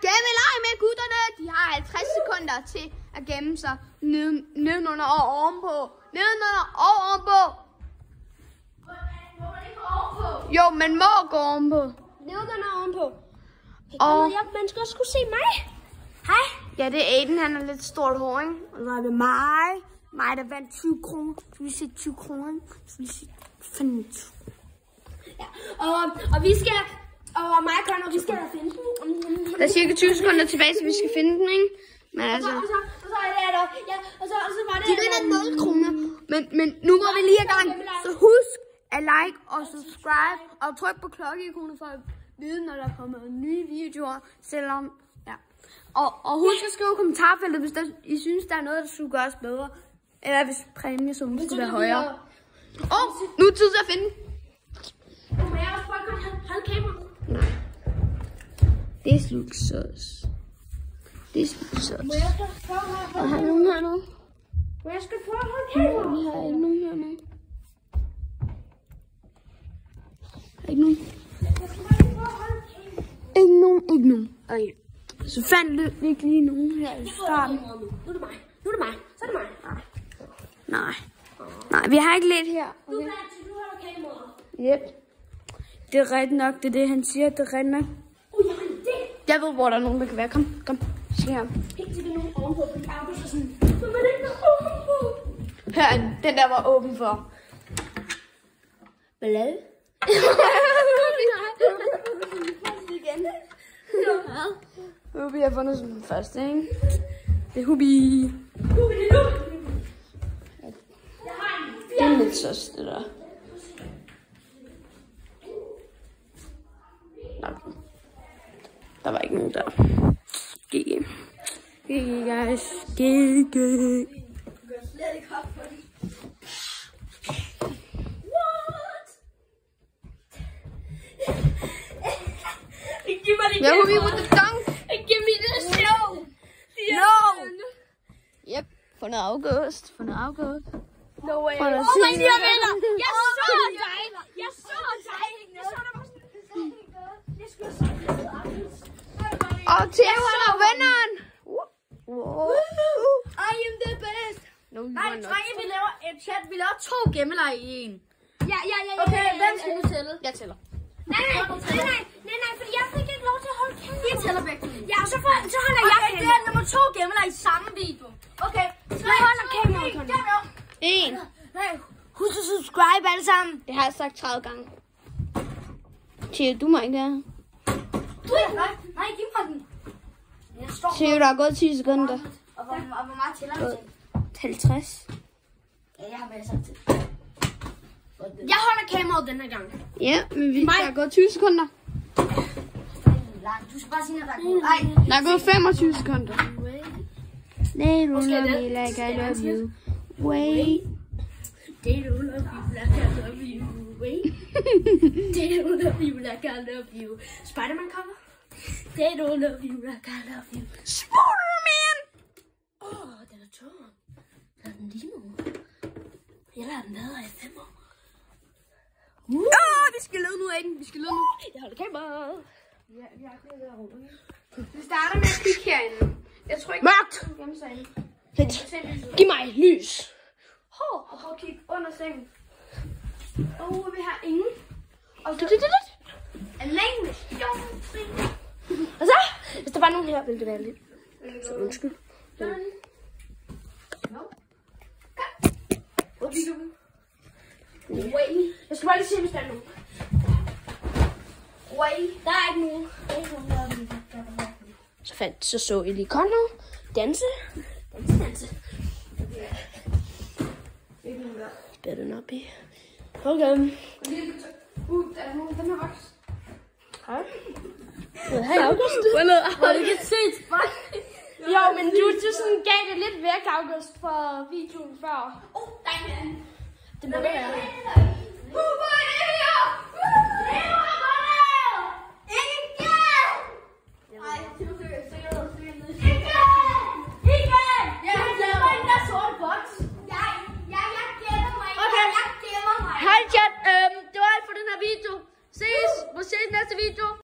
gemmeleg med gutterne. De har 50 sekunder til at gemme sig nedenunder og ovenpå. Nedenunder og ovenpå. Må man ikke gå ovenpå? Jo, man må gå ovenpå. Nedenunder og ovenpå. Og Man skal også kunne se mig. Hej. ja, det er Aiden, han har lidt stort hår, ikke? Og så er det mig. Mig, der vandt 20 kroner. Så vi se 20 kroner, ikke? Så vi se 25. Ja, og vi skal... Og mig og Conor, vi skal finde den. Der er cirka 20 sekunder tilbage, så vi skal finde den, ikke? Men altså... Og så er det der. Ja, og så var det... De vinder 0 kroner. Men nu går vi lige i gang. Så husk at like og subscribe. Og tryk på klokkeikonet for at vide, når der kommer nye videoer. Selvom... Ja. Og husk at skrive i kommentarfeltet, hvis I synes, der er noget, der skulle gøres bedre. Eller hvis præmiesummen skulle være højere. Og nu er det tid til at finde. Må jeg også bare godt holde kameraet? Nej. This looks sus. This looks sus. Må jeg skal prøve at Og holde har nogen her nu? Må jeg skal prøve at holde kameraet? Vi har ikke nogen her nu. Ikke nogen. Jeg skal bare prøve at holde kameraet. Ikke nogen. Okay. Så fandt vi ikke lige nogen her i starten. Nu er det mig. Så er det mig. Nej, vi har ikke lidt her. Du holder kameraet. Yep. Det er rigtigt nok, det er det, han siger. Det er rigtigt nok. Jamen det. Jeg ved, hvor der er nogen, der kan være. Kom. Se her. Ikke til nogen ovenpå, for jeg er så sådan. Så man ikke ovenpå. Her, den der var åben for. Ballade. Igen. Hubi har fundet sådan den første, ikke? Det er Hubi. Det er lidt søs, det der. Nej. Der var ikke nogen der. GG. GG, guys. GG. Yeah, Hubi with the tongue. Give me this show. No. Yep. For August. No way. For Jeg så dig. Og Theo er vinderen. Wow. I am the best. No, you Nej, are not. drenge, vi laver et chat. Vi laver 2 gemmeleg i en. Ja. Okay, hvem skal du tælle? Jeg tæller. Nej, fordi jeg fik ikke lov til at holde kameraet. Vi tæller begge to. Ja, så holder jeg kameraet. Det er nummer 2 gemmeleg i samme video. Okay, så jeg holder kameraet. 1. Nej, husk at subscribe alle sammen. Det har jeg sagt 30 gange. Theo, du må ikke det. Nej, giv mig den. Jeg står Theo, der er gået 10 sekunder. og hvor meget tæller jeg til? 50. Ja, jeg har været sagt til. Jeg holder kameraet den her gang. Ja, men der er gået 20 sekunder. Du skal bare sige, når der er gået. Nej. Der er gået 25 sekunder. They don't love me like I love you. Wait. They don't love you like I love you. Wait. They don't love you like I love you. Spider-Man cover. They don't love you like I love you. Spider-Man! Den er tom. Der er den lige nu. Jeg lader den være i 5 år. Vi skal lede nu, Aiden. Jeg holder kameraet. Vi starter med at kigge herinde. Jeg tror ikke... Mørkt! Giv mig lys. Og prøv at kigge under sengen. Vi har ingen. Og så... Alene. Og så, hvis der var nogen her, ville det være lidt. Så undskyld. Jeg skal bare lige se, hvis der er nogen. Der er ikke nogen. Så I lige Conor danse. Better not be. Okay. Der er nogen, den her voks. Hej. Hej, August. Har du ikke set? Jo, men du sådan gav det lidt væk, August, for videoen før. Der er en. Det må være.